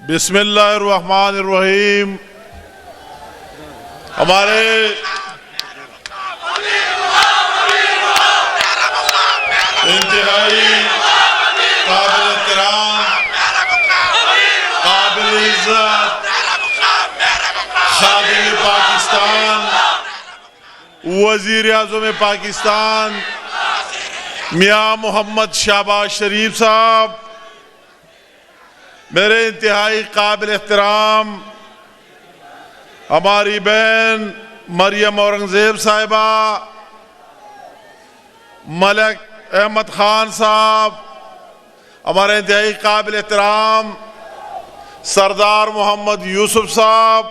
بسم اللہ الرحمن الرحیم. ہمارے انتہائی قابل احترام، قابل عزت خادم پاکستان، وزیر اعظم پاکستان میاں محمد شہباز شریف صاحب، میرے انتہائی قابل احترام ہماری بہن مریم اورنگزیب صاحبہ، ملک احمد خان صاحب، ہمارے انتہائی قابل احترام سردار محمد یوسف صاحب،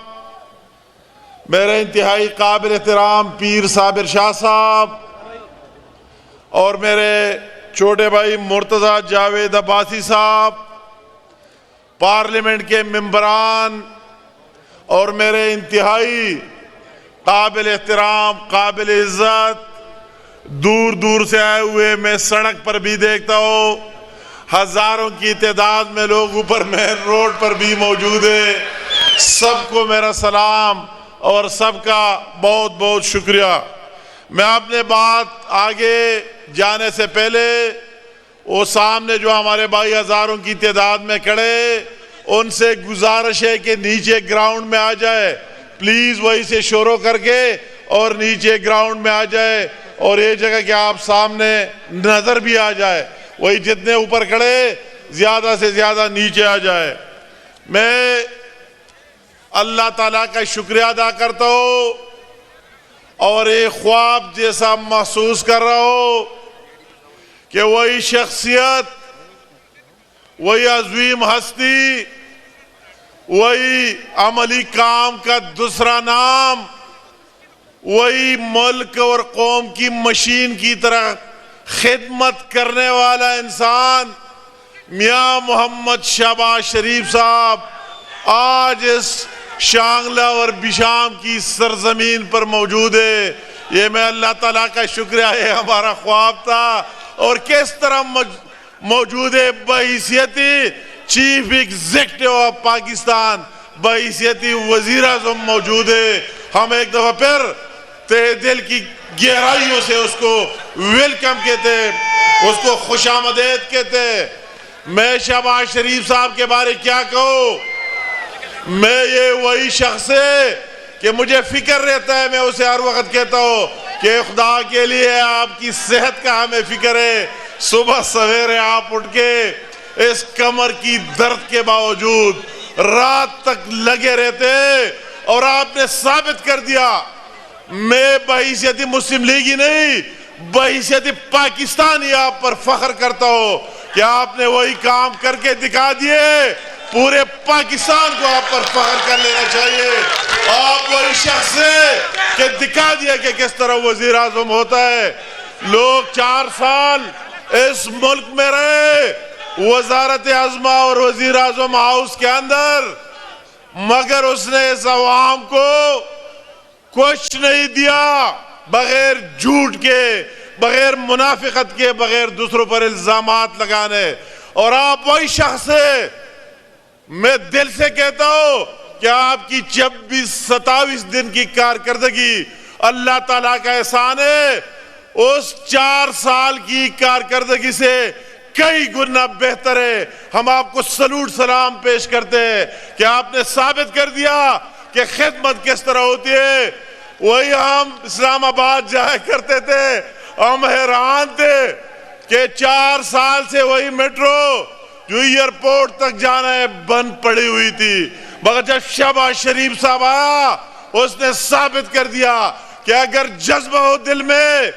میرے انتہائی قابل احترام پیر صابر شاہ صاحب، اور میرے چھوٹے بھائی مرتضی جاوید عباسی صاحب، پارلیمنٹ کے ممبران، اور میرے انتہائی قابل احترام، قابل عزت دور دور سے آئے ہوئے، میں سڑک پر بھی دیکھتا ہوں ہزاروں کی تعداد میں لوگ اوپر مین روڈ پر بھی موجود ہیں. سب کو میرا سلام اور سب کا بہت بہت شکریہ. میں اپنے بات آگے جانے سے پہلے وہ سامنے جو ہمارے بھائی ہزاروں کی تعداد میں کھڑے، ان سے گزارش ہے کہ نیچے گراؤنڈ میں آ جائے پلیز، وہی سے شروع کر کے اور نیچے گراؤنڈ میں آ جائے، اور یہ جگہ کہ آپ سامنے نظر بھی آ جائے، وہی جتنے اوپر کھڑے زیادہ سے زیادہ نیچے آ جائے. میں اللہ تعالیٰ کا شکریہ ادا کرتا ہوں اور ایک خواب جیسا محسوس کر رہا ہوں کہ وہی شخصیت، وہی عظیم ہستی، وہی عملی کام کا دوسرا نام، وہی ملک اور قوم کی مشین کی طرح خدمت کرنے والا انسان میاں محمد شہباز شریف صاحب آج اس شانگلہ اور بشام کی سرزمین پر موجود ہے. یہ میں اللہ تعالیٰ کا شکریہ ہے، ہمارا خواب تھا، اور کس طرح موجود ہے بحیثیتی چیف ایگزیکٹو آف پاکستان، بحیثیتی وزیر اعظم موجود ہے. ہم ایک دفعہ پھر تہ دل کی گہرائیوں سے اس کو ویلکم کہتے، اس کو خوش آمدید کہتے. میں شہباز شریف صاحب کے بارے کیا کہوں، میں یہ وہی شخص ہے کہ مجھے فکر رہتا ہے، میں اسے ہر وقت کہتا ہوں کہ خدا کے لیے آپ کی صحت کا ہمیں فکر ہے. صبح سویرے آپ اٹھ کے اس کمر کی درد کے باوجود رات تک لگے رہتے، اور آپ نے ثابت کر دیا. میں بحیثیت مسلم لیگی نہیں، بحیثیت پاکستانی آپ پر فخر کرتا ہوں کہ آپ نے وہی کام کر کے دکھا دیے. پورے پاکستان کو آپ پر فخر کر لینا چاہیے. آپ وہی شخص ہے کہ دکھا دیا کہ کس طرح وزیر اعظم ہوتا ہے. لوگ 4 سال اس ملک میں رہے وزارت عظمہ اور وزیر اعظم ہاؤس کے اندر، مگر اس نے اس عوام کو کچھ نہیں دیا، بغیر جھوٹ کے، بغیر منافقت کے، بغیر دوسروں پر الزامات لگانے. اور آپ وہی شخص ہے، میں دل سے کہتا ہوں کہ آپ کی 26-27 دن کی کارکردگی اللہ تعالیٰ کا احسان ہے. اس 4 سال کی کارکردگی سے کئی گنا بہتر ہے. ہم آپ کو سلوٹ سلام پیش کرتے ہیں کہ آپ نے ثابت کر دیا کہ خدمت کس طرح ہوتی ہے. وہی ہم اسلام آباد جایا کرتے تھے، ہم حیران تھے کہ 4 سال سے وہی میٹرو جو ایئرپورٹ تک جانا ہے بند پڑی ہوئی تھی، مگر جب شہباز شریف صاحب آیا اس نے ثابت کر دیا کہ اگر جذبہ ہو دل میں،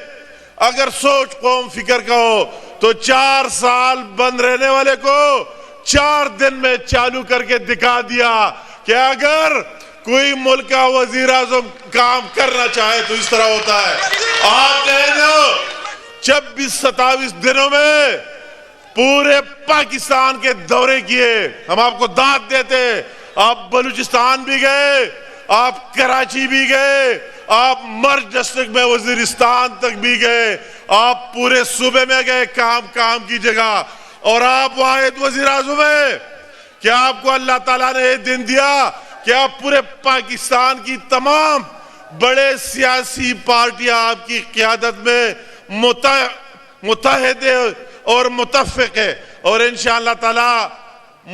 اگر سوچ قوم فکر کا ہو، تو 4 سال بند رہنے والے کو 4 دن میں چالو کر کے دکھا دیا کہ اگر کوئی ملک کا وزیر اعظم کام کرنا چاہے تو اس طرح ہوتا ہے. آپ نے 26-27 دنوں میں پورے پاکستان کے دورے کیے. ہم آپ کو داد دیتے، آپ بلوچستان بھی گئے، آپ کراچی بھی گئے، آپ مرج ڈسٹرکٹ میں وزیرستان تک بھی گئے، آپ پورے صوبے میں گئے کام کی جگہ، اور آپ واحد وزیر اعظم ہیں کیا آپ کو اللہ تعالیٰ نے یہ دن دیا کہ آپ پورے پاکستان کی تمام بڑے سیاسی پارٹیاں آپ کی قیادت میں متحد اور متفق ہے. اور انشاءاللہ تعالیٰ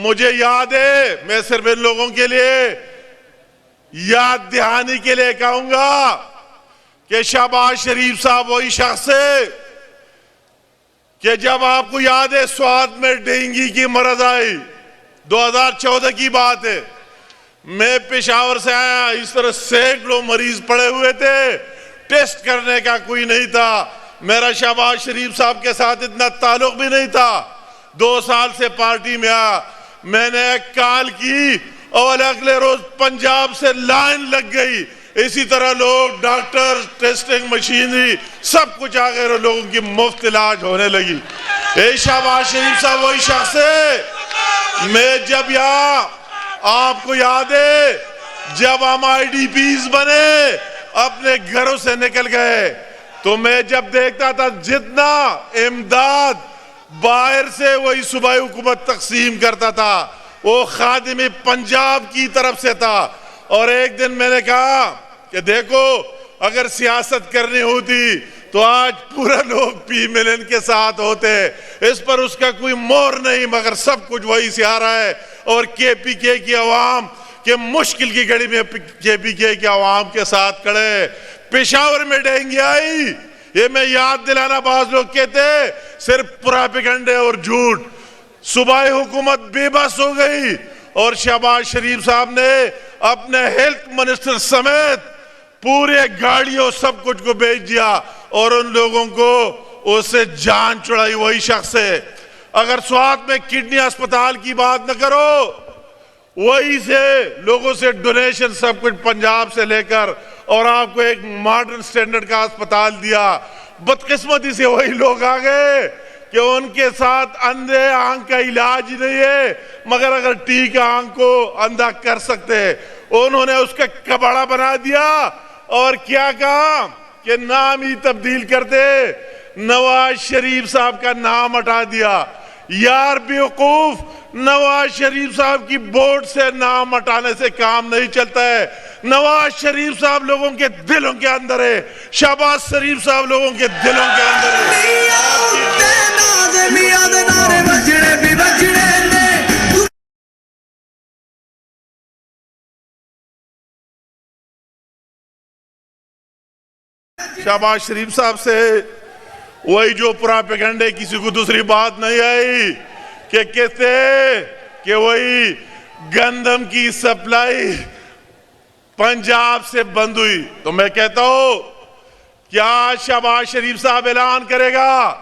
مجھے یاد ہے، میں صرف ان لوگوں کے لیے یاد دہانی کے لیے کہوں گا کہ شہباز شریف صاحب وہی شخص ہے کہ جب آپ کو یاد ہے سوات میں ڈینگی کی مرض آئی، 2014 کی بات ہے، میں پشاور سے آیا، اس طرح سینکڑوں مریض پڑے ہوئے تھے، ٹیسٹ کرنے کا کوئی نہیں تھا. میرا شہباز شریف صاحب کے ساتھ اتنا تعلق بھی نہیں تھا. 2 سال سے پارٹی میں آیا، میں نے ایک کال کی اور اگلے روز پنجاب سے لائن لگ گئی. اسی طرح لوگ، ڈاکٹر، ٹیسٹنگ مشینری سب کچھ آ گئے اور لوگوں کی مفت علاج ہونے لگی. اے شہباز شریف صاحب وہی شخص ہے. میں جب یہاں، آپ کو یاد ہے جب ہم IDPs بنے، اپنے گھروں سے نکل گئے، تو میں جب دیکھتا تھا جتنا امداد باہر سے وہی صوبائی حکومت تقسیم کرتا تھا، وہ خادم پنجاب کی طرف سے تھا. اور ایک دن میں نے کہا کہ دیکھو اگر سیاست کرنی ہوتی تو آج پورا لوگ پی ملن کے ساتھ ہوتے. اس پر اس کا کوئی مور نہیں، مگر سب کچھ وہی سے آ رہا ہے. اور KPK کی عوام کے مشکل کی گھڑی میں KPK کی عوام کے ساتھ کھڑے. پشاور میں ڈینگی آئی، یہ میں یاد دلانا، بعض لوگ کہتے صرف پراپیگنڈے اور جھوٹ. صوبائی حکومت بے بس ہو گئی اور شہباز شریف صاحب نے اپنے ہیلتھ منسٹر سمیت پورے گاڑیوں سب کچھ کو بھیج دیا اور ان لوگوں کو اس سے جان چھڑائی. وہی شخص ہے. اگر سوات میں کڈنی اسپتال کی بات نہ کرو، وہی سے لوگوں سے ڈونیشن سب کچھ پنجاب سے لے کر اور آپ کو ایک ماڈرن سٹینڈرڈ کا اسپتال دیا. بدقسمتی سے وہی لوگ آ گئے کہ ان کے ساتھ اندھے آنکھ کا علاج ہی نہیں ہے، مگر اگر ٹیکہ آنکھ کو اندھا کر سکتے، انہوں نے اس کا کباڑا بنا دیا. اور کیا کہا کہ نام ہی تبدیل کرتے، نواز شریف صاحب کا نام ہٹا دیا. یار بیوقوف، نواز شریف صاحب کی بورڈ سے نام ہٹانے سے کام نہیں چلتا ہے. نواز شریف صاحب لوگوں کے دلوں کے اندر ہے، شہباز شریف صاحب لوگوں کے دلوں کے اندر ہے. شہباز شریف صاحب سے وہی جو پراپیگنڈے، کسی کو دوسری بات نہیں آئی کہ کہتے کہ وہی گندم کی سپلائی پنجاب سے بند ہوئی. تو میں کہتا ہوں کیا شہباز شریف صاحب اعلان کرے گا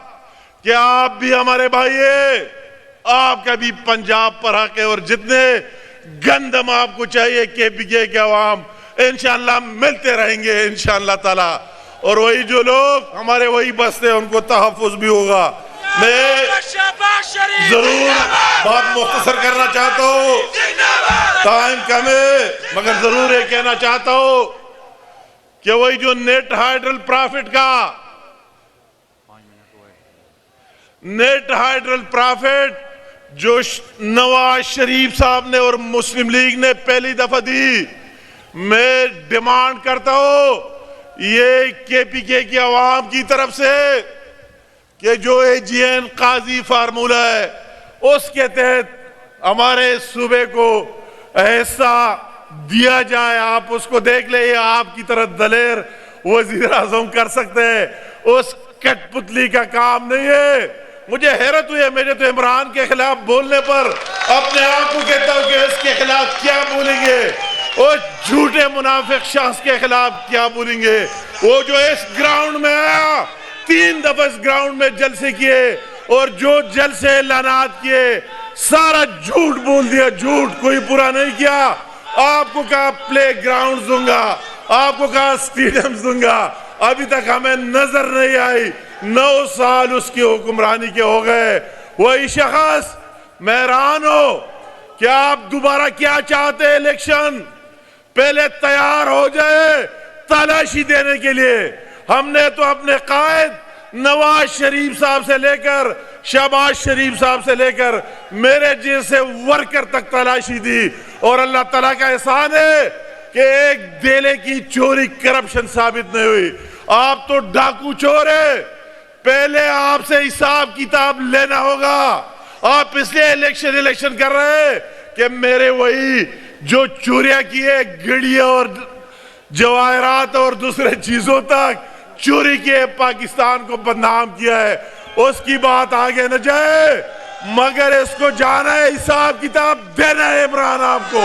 کہ آپ بھی ہمارے بھائی ہیں، آپ کا بھی پنجاب پر حق ہے، اور جتنے گندم آپ کو چاہیے KPK کے عوام انشاءاللہ ملتے رہیں گے انشاءاللہ تعالی. اور وہی جو لوگ ہمارے وہی بستے ان کو تحفظ بھی ہوگا. میں ضرور بات مختصر کرنا چاہتا ہوں، ٹائم کم ہے، مگر ضرور یہ کہنا چاہتا ہوں کہ وہی جو نیٹ ہائیڈرل پرافٹ جو نواز شریف صاحب نے اور مسلم لیگ نے پہلی دفعہ دی، میں ڈیمانڈ کرتا ہوں یہ KPK کی عوام کی طرف سے کہ جو AGN قاضی فارمولہ ہے اس کے تحت ہمارے صوبے کو ایسا دیا جائے. آپ اس کو دیکھ لیں، یہ آپ کی طرح دلیر وزیر اعظم کر سکتے ہیں، اس کٹ پتلی کا کام نہیں ہے. مجھے حیرت ہوئی ہے، میرے تو عمران کے خلاف بولنے پر اپنے آپ کو کہتا ہوں کہ اس کے خلاف کیا بولیں گے، اور جھوٹے منافق شخص کے خلاف کیا بولیں گے. وہ جو اس گراؤنڈ میں آیا، 3 دفعہ اس گراؤنڈ میں جلسے کیے، اور جو جلسے اعلانات کیے سارا جھوٹ بول دیا، جھوٹ کوئی پورا نہیں کیا. آپ کو کہا پلے گراؤنڈ دوں گا، آپ کو کہا سٹیڈیم دوں گا، ابھی تک ہمیں نظر نہیں آئی. 9 سال اس کی حکمرانی کے ہو گئے. وہی شخص، میں حیران ہوں کہ آپ دوبارہ کیا چاہتے ہیں. الیکشن پہلے تیار ہو جائے تلاشی دینے کے لیے. ہم نے تو اپنے قائد نواز شریف صاحب سے لے کر شہباز شریف صاحب سے لے کر میرے جیسے ورکر تک تلاشی دی، اور اللہ تعالیٰ کا احسان ہے کہ ایک دھیلے کی چوری کرپشن ثابت نہیں ہوئی۔ آپ تو ڈاکو چور ہیں، پہلے آپ سے حساب کتاب لینا ہوگا۔ آپ اس لیے الیکشن کر رہے ہیں کہ میرے وہی جو چوریاں کیے، گڑیاں اور جواہرات اور دوسرے چیزوں تک چوری کیے، پاکستان کو بدنام کیا ہے، اس کی بات آگے نہ جائے، مگر اس کو جانا ہے، حساب کتاب دینا ہے عمران آپ کو،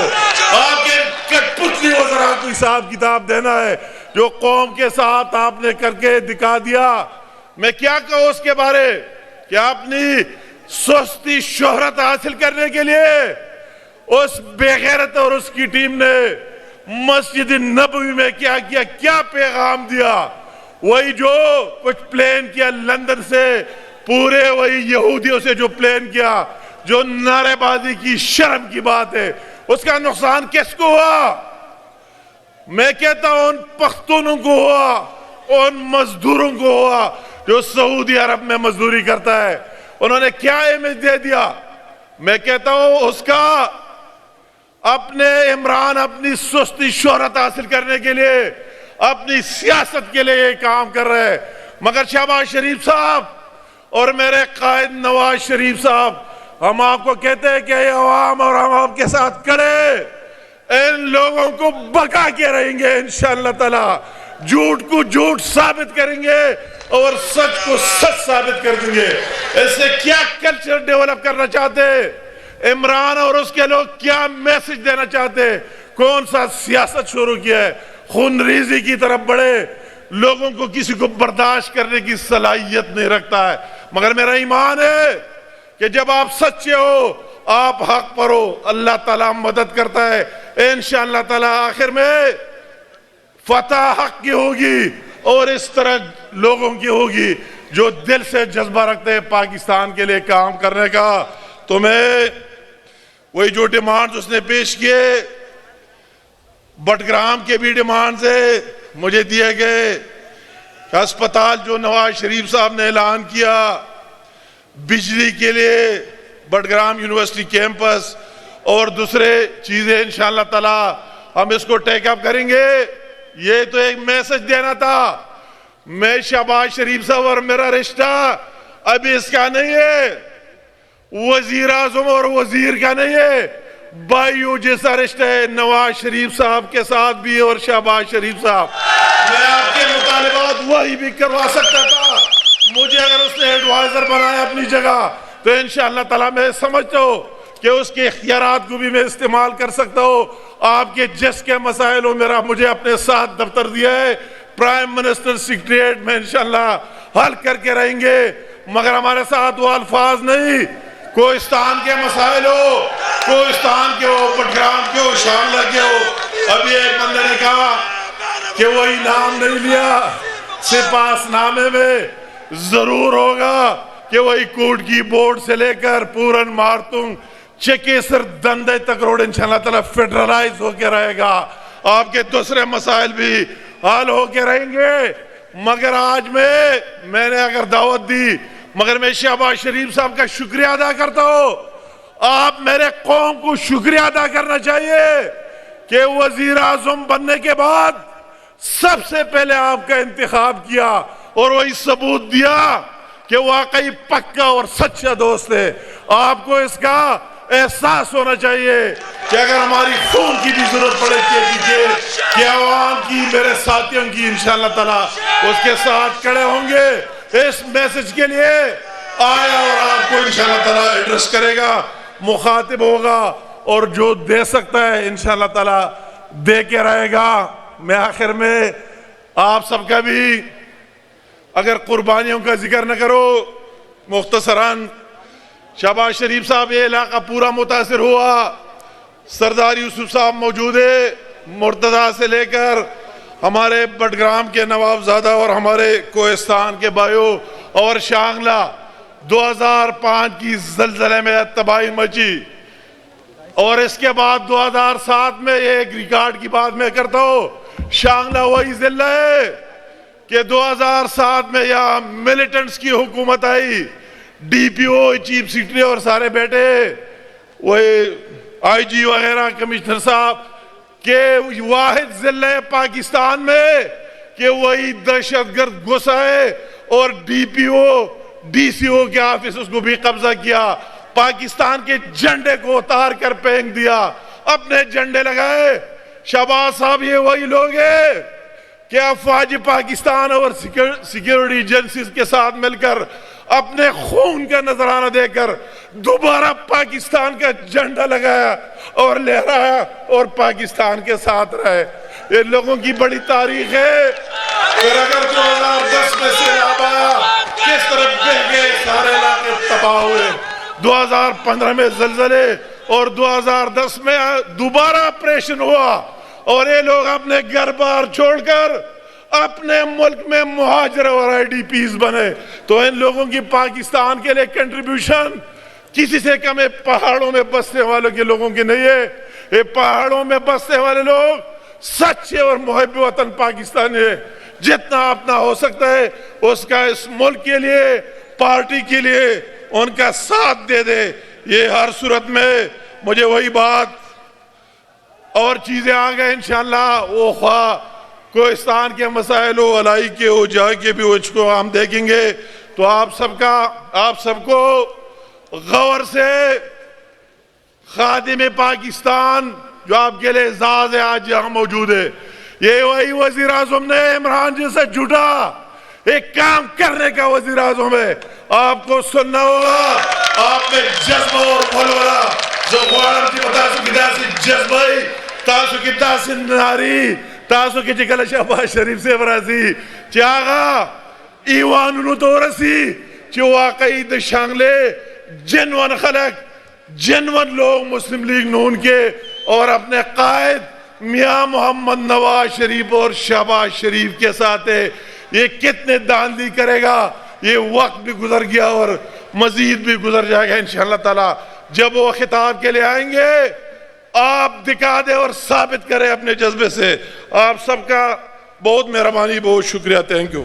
آپ کے کٹ پتلی وزراء کو حساب کتاب دینا ہے۔ جو قوم کے ساتھ آپ نے کر کے دکھا دیا، میں کیا کہوں اس کے بارے کہ اپنی سستی شہرت حاصل کرنے کے لیے اس بے غیرت اور اس کی ٹیم نے مسجد نبوی میں کیا کیا، کیا پیغام دیا، وہی جو کچھ پلان کیا لندن سے، پورے وہی یہودیوں سے جو پلان کیا، جو نعرے بازی کی شرم کی بات ہے، اس کا نقصان کس کو ہوا؟ میں کہتا ہوں ان پختونوں کو ہوا، ان مزدوروں کو ہوا جو سعودی عرب میں مزدوری کرتا ہے۔ انہوں نے کیا امیج دے دیا؟ میں کہتا ہوں اس کا اپنے عمران اپنی سستی شہرت حاصل کرنے کے لیے، اپنی سیاست کے لیے یہ کام کر رہے ہیں، مگر شہباز شریف صاحب اور میرے قائد نواز شریف صاحب، ہم آپ کو کہتے ہیں کہ عوام اور ہم آپ کے ساتھ کھڑے، ان لوگوں کو بکا کے رہیں گے انشاءاللہ تعالی، جھوٹ کو جھوٹ ثابت کریں گے اور سچ کو سچ ثابت کر دیں گے۔ اس سے کیا کلچر ڈیولپ کرنا چاہتے ہیں عمران اور اس کے لوگ، کیا میسج دینا چاہتے ہیں، کون سا سیاست شروع کیا ہے؟ خون ریزی کی طرف بڑھے، لوگوں کو کسی کو برداشت کرنے کی صلاحیت نہیں رکھتا ہے، مگر میرا ایمان ہے کہ جب آپ سچے ہو، آپ حق پر ہو، اللہ تعالیٰ مدد کرتا ہے، انشاءاللہ تعالیٰ آخر میں فتح حق کی ہوگی اور اس طرح لوگوں کی ہوگی جو دل سے جذبہ رکھتے ہیں پاکستان کے لیے کام کرنے کا۔ تو میں وہی جو ڈیمانڈز اس نے پیش کیے، بٹگرام کے بھی ڈیمانڈز ہیں مجھے دیے گئے، ہسپتال جو نواز شریف صاحب نے اعلان کیا، بجلی کے لیے بٹگرام یونیورسٹی کیمپس اور دوسرے چیزیں انشاءاللہ تعالی ہم اس کو ٹیک اپ کریں گے۔ یہ تو ایک میسج دینا تھا، میں شہباز شریف صاحب اور میرا رشتہ ابھی اس کا نہیں ہے، وزیر اعظم اور وزیر کا نہیں ہے، بھائیوں جیسا رشتہ ہے نواز شریف صاحب کے ساتھ بھی اور شہباز شریف صاحب۔ میں آپ کے مطالبات وہی بھی کروا سکتا تھا، مجھے اگر اس نے ایڈوائزر بنایا اپنی جگہ تو انشاءاللہ تعالیٰ میں سمجھتا ہوں کہ اس کے اختیارات کو بھی میں استعمال کر سکتا ہوں۔ آپ کے جس کے مسائل ہو، مجھے اپنے ساتھ دفتر دیا ہے، پرائم منسٹر سیکریٹریٹ میں انشاءاللہ حل کر کے رہیں گے، مگر ہمارے ساتھ وہ الفاظ نہیں، کوہستان کے مسائل ہو، کوہستان کے ہو، بٹگرام کے ہو، شانگلہ کے ہو، ابھی ایک بندے نے کہا کہ وہ انعام نہیں لیا، سپاس نامے میں ضرور ہوگا کہ وہی کوٹ کی بورڈ سے لے کر پورن مارتنگ چکیسر دندے تک روڈ انشاءاللہ تعالیٰ فیڈرلائز ہو کے رہے گا، آپ کے دوسرے مسائل بھی حل ہو کے رہیں گے۔ مگر آج میں نے اگر دعوت دی، مگر میں شہباز شریف صاحب کا شکریہ ادا کرتا ہوں، آپ میرے قوم کو شکریہ ادا کرنا چاہیے کہ وزیر اعظم بننے کے بعد سب سے پہلے آپ کا انتخاب کیا اور وہی ثبوت دیا کہ واقعی پکا اور سچا دوست ہے۔ آپ کو اس کا احساس ہونا چاہیے کہ اگر ہماری خون کی بھی ضرورت پڑے کہ عوام کی، میرے ساتھیوں کی انشاءاللہ تعالیٰ اس کے ساتھ کھڑے ہوں گے۔ اس میسج کے لیے آیا اور آپ کو انشاءاللہ تعالیٰ ایڈریس کرے گا، مخاطب ہوگا اور جو دے سکتا ہے انشاءاللہ تعالیٰ دے کے رہے گا۔ میں آخر میں آپ سب کا بھی اگر قربانیوں کا ذکر نہ کرو، مختصراً شہباز شریف صاحب یہ علاقہ پورا متاثر ہوا، سردار یوسف صاحب موجود ہے، مرتضیٰ سے لے کر ہمارے بٹگرام کے نواب زادہ اور ہمارے کوہستان کے بھائیوں اور شانگلہ 2005 کی زلزلے میں تباہی مچی، اور اس کے بعد 2007 میں ایک ریکارڈ کی بات میں کرتا ہوں، شانگلہ وہی ضلع ہے کہ 2007 میں یہاں ملیٹنٹس کی حکومت آئی، ڈی پی او چیف سیکرٹری اور سارے بیٹے وہی آئی جی وغیرہ کمشنر صاحب کہ واحد ضلع پاکستان میں کہ وہی دہشت گرد گھس آئے اور D P O D C او کے آفس اس کو بھی قبضہ کیا, پاکستان کے جھنڈے کو اتار کر پھینک دیا, اپنے جھنڈے لگائے. شہباز صاحب یہ وہی لوگ ہیں کہ افواج پاکستان اور سیکیورٹی ایجنسیز کے ساتھ مل کر اپنے خون کا نذرانہ دے کر دوبارہ پاکستان کا جھنڈا لگایا اور لہرایا اور پاکستان کے ساتھ رہے. یہ لوگوں کی بڑی تاریخ ہے. پھر اگر 2010 میں سیلاب آیا کس طرح بہہ گئے سارے علاقے تباہ ہوئے, 2015 میں زلزلے اور 2010 میں دوبارہ آپریشن ہوا اور یہ لوگ اپنے گھر بار چھوڑ کر اپنے ملک میں مہاجر اور آئی ڈی پیز بنے. تو ان لوگوں کی پاکستان کے لئے کنٹریبیوشن کسی سے کم ہے پہاڑوں میں بسنے والوں کے لوگوں کی نہیں ہے. یہ پہاڑوں میں بسنے والے لوگ سچے اور محب وطن پاکستانی ہے. جتنا اپنا ہو سکتا ہے اس کا اس ملک کے لیے, پارٹی کے لیے ان کا ساتھ دے دے. یہ ہر صورت میں مجھے وہی بات اور چیزیں آ گئے انشاءاللہ وہ خواہ کوہستان کے مسائل و علائی کے ہو جائے کے بھی اس کو ہم دیکھیں گے. تو آپ سب کو غور سے خادم پاکستان جو آپ کے لئے اعزاز ہے آج یہاں موجود ہے, یہ وہی وزیر اعظم نے عمران جی سے جھوٹا ایک کام کرنے کا وزیر اعظم ہے. آپ کو سننا ہوگا, آپ میں جذبہ اور بھولولا جو غوارم کی بتاسو کی داسی جذبائی تاسو کی داسی ناری تاسو کی چکل شہباز شریف سے برازی چی آغا ایوانونو تو رسی چی واقعی دشانگلے جنوان خلق جنوان لوگ مسلم لیگ نون کے اور اپنے قائد میاں محمد نواز شریف اور شہباز شریف کے ساتھ ہے. یہ کتنے داندلی کرے گا, یہ وقت بھی گزر گیا اور مزید بھی گزر جائے گا انشاءاللہ تعالی. جب وہ خطاب کے لئے آئیں گے آپ دکھا دیں اور ثابت کریں اپنے جذبے سے. آپ سب کا بہت مہربانی, بہت شکریہ. Thank you.